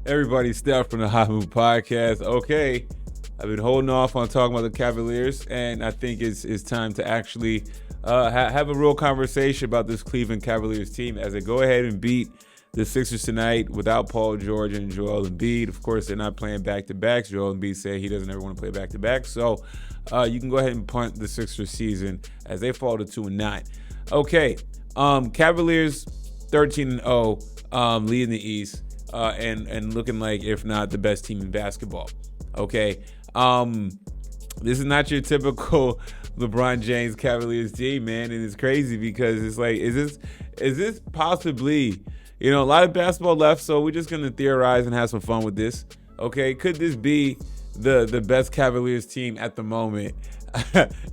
Everybody, Steph from the Hot Move Podcast. Okay, I've been holding off on talking about the Cavaliers, and I think it's time to actually have a real conversation about this Cleveland Cavaliers team as they go ahead and beat the Sixers tonight without Paul George and Joel Embiid. Of course, they're not playing back-to-backs. Joel Embiid said he doesn't ever want to play back-to-backs, so you can go ahead and punt the Sixers season as they fall to 2-9. Okay, Cavaliers 13-0, leading the East. And looking like, if not the best team in basketball. Okay. This is not your typical LeBron James Cavaliers team, man. And it's crazy because it's like, is this possibly, a lot of basketball left, so we're just gonna theorize and have some fun with this. Okay. Could this be the best Cavaliers team at the moment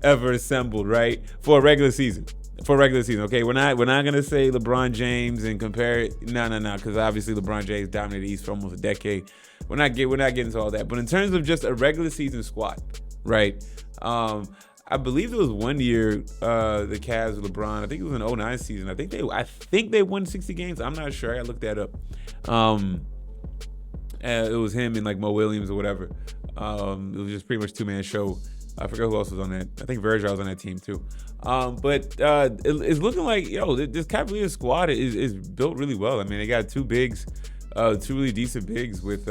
ever assembled, right? For a regular season. Okay, we're not gonna say LeBron James and compare it. No, because obviously LeBron James dominated the East for almost a decade. We're not getting into all that. But in terms of just a regular season squad, right? I believe there was one year the Cavs with LeBron. I think it was an 2009 season. I think they won 60 games. I'm not sure. I looked that up. It was him and like Mo Williams or whatever. It was just pretty much two-man show. I forget who else was on that. I think Virgil was on that team too. But it's looking like, this Cavaliers squad is built really well. I mean, they got two bigs, two really decent bigs with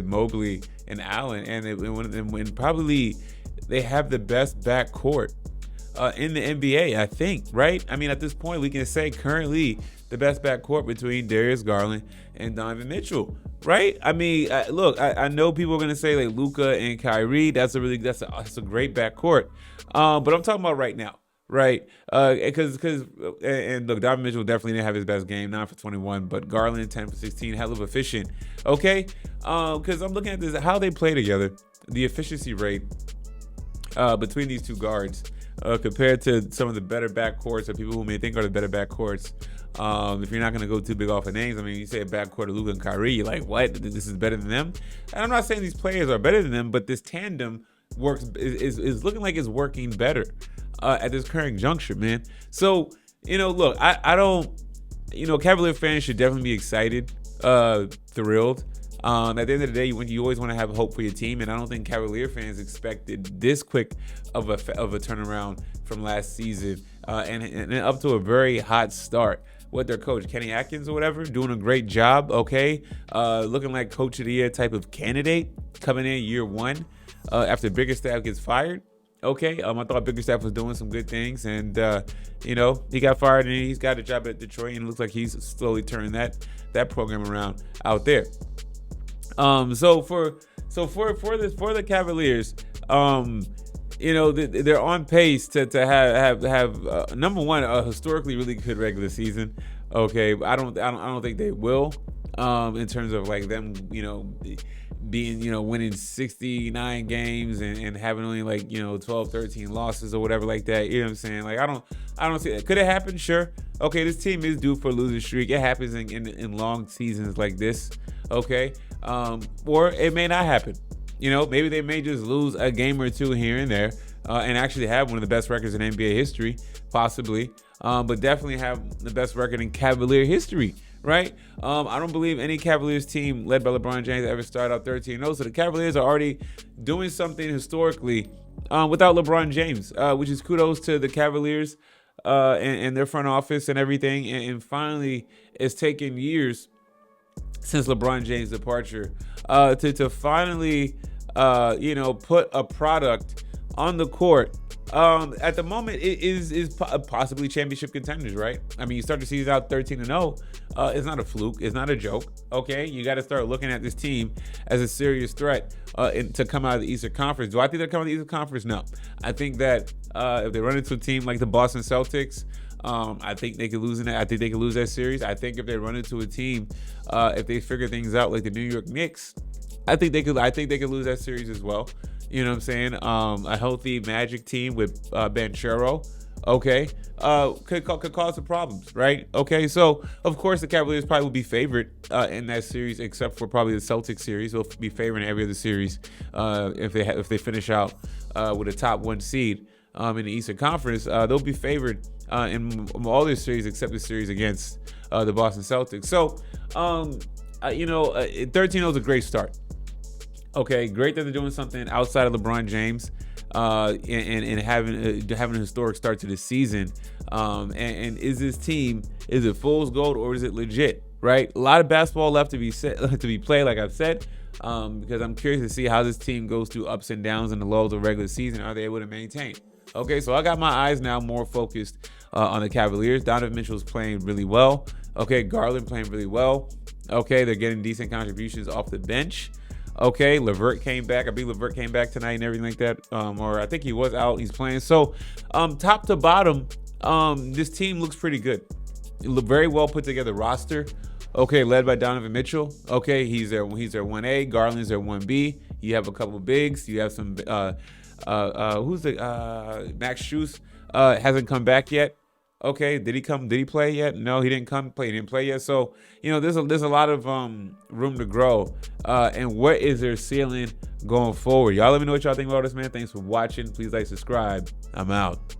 Mobley and Allen, and probably they have the best backcourt in the NBA, I think, right? I mean, at this point, we can say currently the best backcourt between Darius Garland and Donovan Mitchell, right? I mean, look, I know people are gonna say like Luka and Kyrie. That's a great backcourt, but I'm talking about right now, right? Because and look, Donovan Mitchell definitely didn't have his best game, 9 for 21, but Garland 10 for 16, hell of efficient. Okay, because I'm looking at this how they play together, the efficiency rate between these two guards compared to some of the better backcourts or people who may think are the better backcourts. If you're not going to go too big off of names, I mean, you say a backcourt of Luka and Kyrie, you're like, what? This is better than them? And I'm not saying these players are better than them, but this tandem is looking like it's working better at this current juncture, man. So, look, I don't, Cavalier fans should definitely be excited, thrilled. At the end of the day, you always want to have hope for your team, and I don't think Cavalier fans expected this quick of a turnaround from last season, and up to a very hot start with their coach Kenny Atkins or whatever, doing a great job. Okay, looking like coach of the year type of candidate coming in year one after Bickerstaff gets fired. Okay, I thought Bickerstaff was doing some good things, and he got fired and he's got a job at Detroit, and it looks like he's slowly turning that program around out there. So for the Cavaliers, they're on pace to have number one, a historically really good regular season. Okay, I don't think they will, in terms of like them, being, winning 69 games and having only like, 12, 13 losses or whatever like that. You know what I'm saying? Like, I don't see that. Could it happen? Sure. Okay, this team is due for a losing streak. It happens in long seasons like this. Okay. Or it may not happen. Maybe they may just lose a game or two here and there, and actually have one of the best records in NBA history, possibly. But definitely have the best record in Cavalier history, right? I don't believe any Cavaliers team led by LeBron James ever started out 13-0. So the Cavaliers are already doing something historically without LeBron James, which is kudos to the Cavaliers and their front office and everything. And finally, it's taken years since LeBron James' departure to finally put a product on the court. At the moment, it is possibly championship contenders, right? I mean, you start the season out 13-0. It's not a fluke. It's not a joke. Okay, you got to start looking at this team as a serious threat to come out of the Eastern Conference. Do I think they're coming out of the Eastern Conference? No. I think that if they run into a team like the Boston Celtics, I think they could lose in that. I think they could lose that series. I think if they run into a team, if they figure things out like the New York Knicks, I think they could lose that series as well. You know what I'm saying? A healthy Magic team with Banchero, okay, could cause some problems, right? Okay, so of course the Cavaliers probably will be favored in that series, except for probably the Celtics series. They'll be favored in every other series if they finish out with a top one seed in the Eastern Conference. They'll be favored in all their series except the series against the Boston Celtics. So 13-0 is a great start. Okay, great that they're doing something outside of LeBron James, and having a historic start to the season. And is this team, is it fool's gold or is it legit? Right, a lot of basketball left to be played, like I've said, because I'm curious to see how this team goes through ups and downs and the lows of the regular season. Are they able to maintain? Okay, so I got my eyes now more focused on the Cavaliers. Donovan Mitchell's playing really well. Okay, Garland playing really well. Okay, they're getting decent contributions off the bench. Okay, LeVert came back. I believe LeVert came back tonight and everything like that. Or I think he was out. He's playing. So, top to bottom, this team looks pretty good. Very well put together roster. Okay, led by Donovan Mitchell. Okay, he's their 1A. Garland's their 1B. You have a couple of bigs. You have some. Who's the Max Strus? Hasn't come back yet. Okay, did he come? Did he play yet? No, he didn't come play. He didn't play yet. So, there's a lot of room to grow. And what is their ceiling going forward? Y'all let me know what y'all think about this, man. Thanks for watching. Please like, subscribe. I'm out.